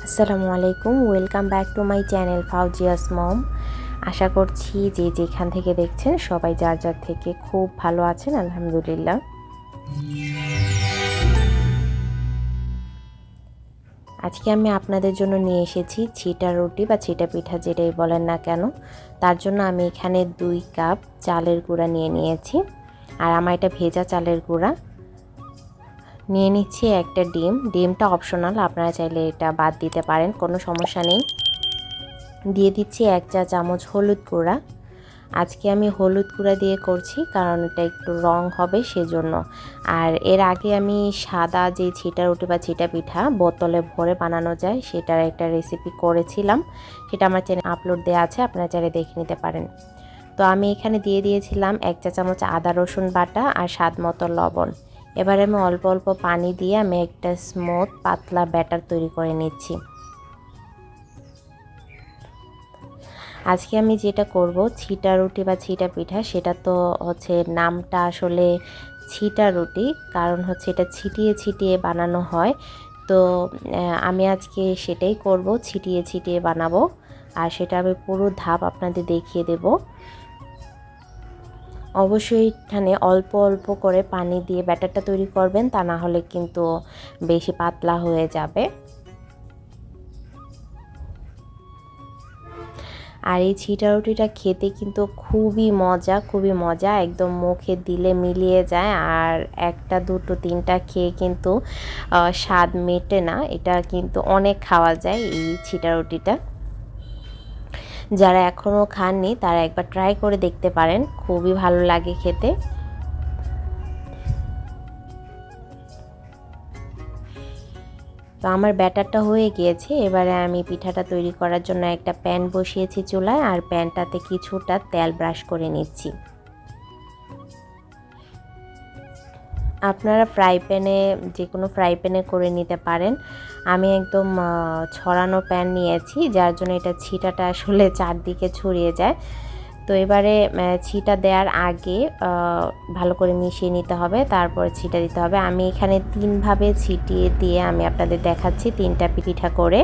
আসসালামু আলাইকুম, welcome back to my channel Fauzia's mom. আশা করছি যে যেখান থেকে দেখছেন সবাই যার যার থেকে খুব ভালো আছেন, আলহামদুলিল্লাহ। আজকে আমি আপনাদের জন্য নিয়ে এসেছি ছিটা রুটি বা ছিটা পিঠা যেটাই বলেন না কেন। তার জন্য আমি এখানে 2 কাপ চালের গুঁড়া নিয়ে নিয়েছি, আর আমার এটা ভেজা চালের গুঁড়া। নিয়ে নিচ্ছি একটা ডিমটা অপশনাল, আপনারা চাইলে এটা বাদ দিতে পারেন, কোনো সমস্যা নেই। দিয়ে দিচ্ছি 1 চা চামচ হলুদ গুঁড়া। আজকে আমি হলুদ গুঁড়া দিয়ে করছি কারণ এটা একটু রং হবে সেজন্য। আর এর আগে আমি সাদা যে ছিটা রুটি বা ছিটা পিঠা বোতলে ভরে বানানো যায় সেটার একটা রেসিপি করেছিলাম, সেটা আমার চ্যানেলে আপলোড দেওয়া আছে, আপনারা চাইলে দেখে নিতে পারেন। তো আমি এখানে দিয়ে দিয়েছিলাম 1 চা চামচ আদা রসুন বাটা আর স্বাদ মতো লবণ। এবার আমি অল্প অল্প পানি দিয়ে আমি একটা স্মুথ পাতলা ব্যাটার তৈরি করে নিচ্ছি। আজকে আমি যেটা করব ছিটা রুটি বা ছিটা পিঠা, সেটা তো হচ্ছে নামটা আসলে ছিটা রুটি, কারণ হচ্ছে এটা ছিটিয়ে ছিটিয়ে বানানো হয়। তো আমি আজকে সেটাই করব, ছিটিয়ে ছিটিয়ে বানাবো, আর সেটা আমি পুরো ধাপ আপনাদের দেখিয়ে দেব। অবশ্যই এখানে অল্প অল্প করে পানি দিয়ে ব্যাটারটা তৈরি করবেন, তা না হলে কিন্তু বেশি পাতলা হয়ে যাবে। আর এই ছিটা রুটিটা খেতে কিন্তু খুবই মজা, একদম মুখে দিলে মিলিয়ে যায়। আর একটা দুটো তিনটা খেয়ে কিন্তু স্বাদ মেটে না, এটা কিন্তু অনেক খাওয়া যায় এই ছিটা রুটিটা। যারা এখনও খাননি তারা একবার ট্রাই করে দেখতে পারেন, খুবই ভালো লাগে খেতে। তো আমার ব্যাটারটা হয়ে গিয়েছে, এবারে আমি পিঠাটা তৈরি করার জন্য একটা প্যান বসিয়েছি চুলায়, আর প্যানটাতে কিছুটা তেল ব্রাশ করে নিচ্ছি। আপনারা ফ্রাই প্যানে, যে কোনো ফ্রাই প্যানে করে নিতে পারেন। আমি একদম ছড়ানো প্যান নিয়েছি, যার জন্য এটা ছিটাটা আসলে চারদিকে ছড়িয়ে যায়। তো এবারে ছিটা দেওয়ার আগে ভালো করে মিশিয়ে নিতে হবে, তারপর ছিটা দিতে হবে। আমি এখানে 3ভাবে ছিটিয়ে দিয়ে আমি আপনাদের দেখাচ্ছি 3টা পিঠা করে।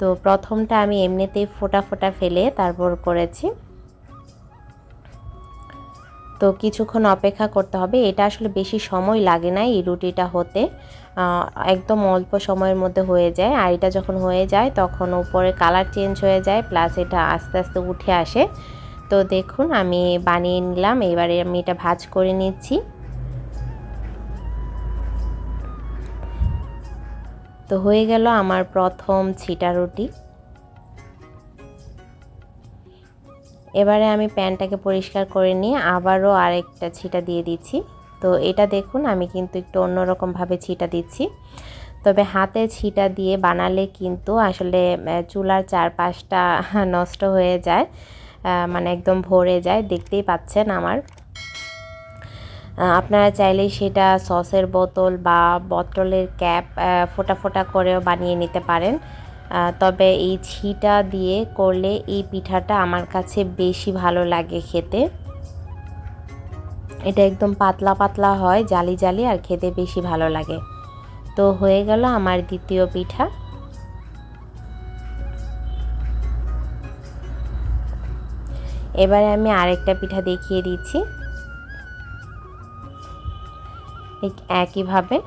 তো প্রথমটা আমি এমনিতেই ফোঁটা ফোঁটা ফেলে তারপর করেছি। তো কিছুক্ষণ অপেক্ষা করতে হবে, এটা আসলে বেশি সময় লাগে না এই রুটিটা হতে, একদম অল্প সময়ের মধ্যে হয়ে যায়। আর এটা যখন হয়ে যায় তখন উপরে কালার চেঞ্জ হয়ে যায়, প্লাস এটা আস্তে আস্তে উঠে আসে। তো দেখুন আমি বানিয়ে নিলাম, এবারে আমি এটা ভাজ করে নিচ্ছি। তো হয়ে গেল আমার প্রথম ছিটা রুটি। এবারে আমি প্যানটাকে পরিষ্কার করে নিয়ে আবারও আরেকটা ছিটা দিয়ে দিচ্ছি। তো এটা দেখুন আমি কিন্তু একটু অন্যরকমভাবে ছিটা দিচ্ছি, তবে হাতে ছিটা দিয়ে বানালে কিন্তু আসলে চুলার চারপাশটা নষ্ট হয়ে যায়, মানে একদম ভরে যায়, দেখতেই পাচ্ছেন আমার। আপনারা চাইলেই সেটা সসের বোতল বা বোতলের ক্যাপ ফোঁটা ফোঁটা করেও বানিয়ে নিতে পারেন। তবে এই ছিটা দিয়ে করলে এই পিঠাটা আমার কাছে বেশি ভালো লাগে খেতে। এটা একদম পাতলা পাতলা হয়, জালি জালি, আর খেতে বেশি ভালো লাগে। তো হয়ে গেল আমার দ্বিতীয় পিঠা। এবারে আমি আরেকটা পিঠা দেখিয়ে দিচ্ছি ঠিক একইভাবে।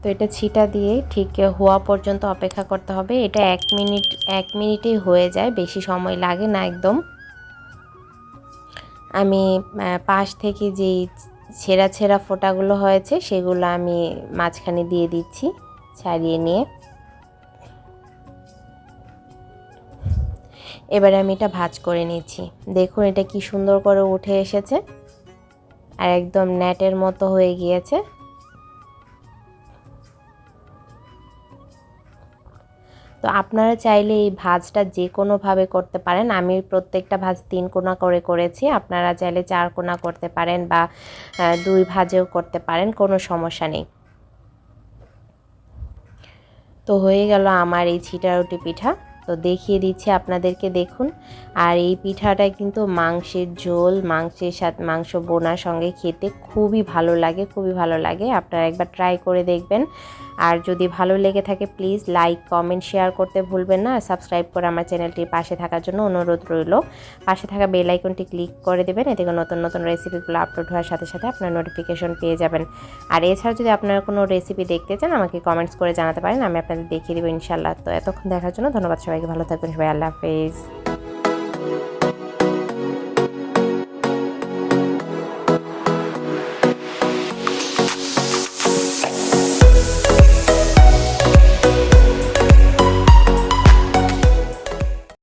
তো এটা ছিটা দিয়ে ঠিক হওয়া পর্যন্ত অপেক্ষা করতে হবে। এটা 1 মিনিটেই হয়ে যায়, বেশি সময় লাগে না একদম। আমি পাশ থেকে যেই ছেঁড়া ছেঁড়া ফোঁটাগুলো হয়েছে সেগুলো আমি মাঝখানে দিয়ে দিচ্ছি ছাড়িয়ে নিয়ে। এবারে আমি এটা ভাঁজ করে নিচ্ছি। দেখুন এটা কি সুন্দর করে উঠে এসেছে আর একদম নেটের মতো হয়ে গিয়েছে। তো আপনারা চাইলে এই ভাজটা যে কোনোভাবে করতে পারেন। আমি প্রত্যেকটা ভাজ 3 কোনা করে করেছি, আপনারা চাইলে 4 কোনা করতে পারেন বা 2 ভাজেও করতে পারেন, কোনো সমস্যা নেই। তো হয়ে গেল আমার এই ছিটা রুটি পিঠা। তো দেখিয়ে দিচ্ছি আপনাদেরকে, দেখুন। আর এই পিঠাটা কিন্তু মাংসের ঝোল, মাংসের সাথে মাংস বোনার সঙ্গে খেতে খুবই ভালো লাগে, খুবই ভালো লাগে। আপনারা একবার ট্রাই করে দেখবেন। আর যদি ভালো লেগে থাকে প্লিজ লাইক, কমেন্ট, শেয়ার করতে ভুলবেন না। আর সাবস্ক্রাইব করে আমার চ্যানেলটির পাশে থাকার জন্য অনুরোধ রইল। পাশে থাকা বেল আইকনটি ক্লিক করে দেবেন, এতে নতুন নতুন রেসিপিগুলো আপলোড হওয়ার সাথে সাথে আপনার নোটিফিকেশন পেয়ে যাবেন। আর এছাড়া যদি আপনারা কোনো রেসিপি দেখতে চান আমাকে কমেন্টস করে জানাতে পারেন, আমি আপনাদের দেখিয়ে দেবো ইনশাল্লাহ। তো এতক্ষণ দেখার জন্য ধন্যবাদ সবাইকে, ভালো থাকবেন সবাই, আল্লাহ হাফেজ।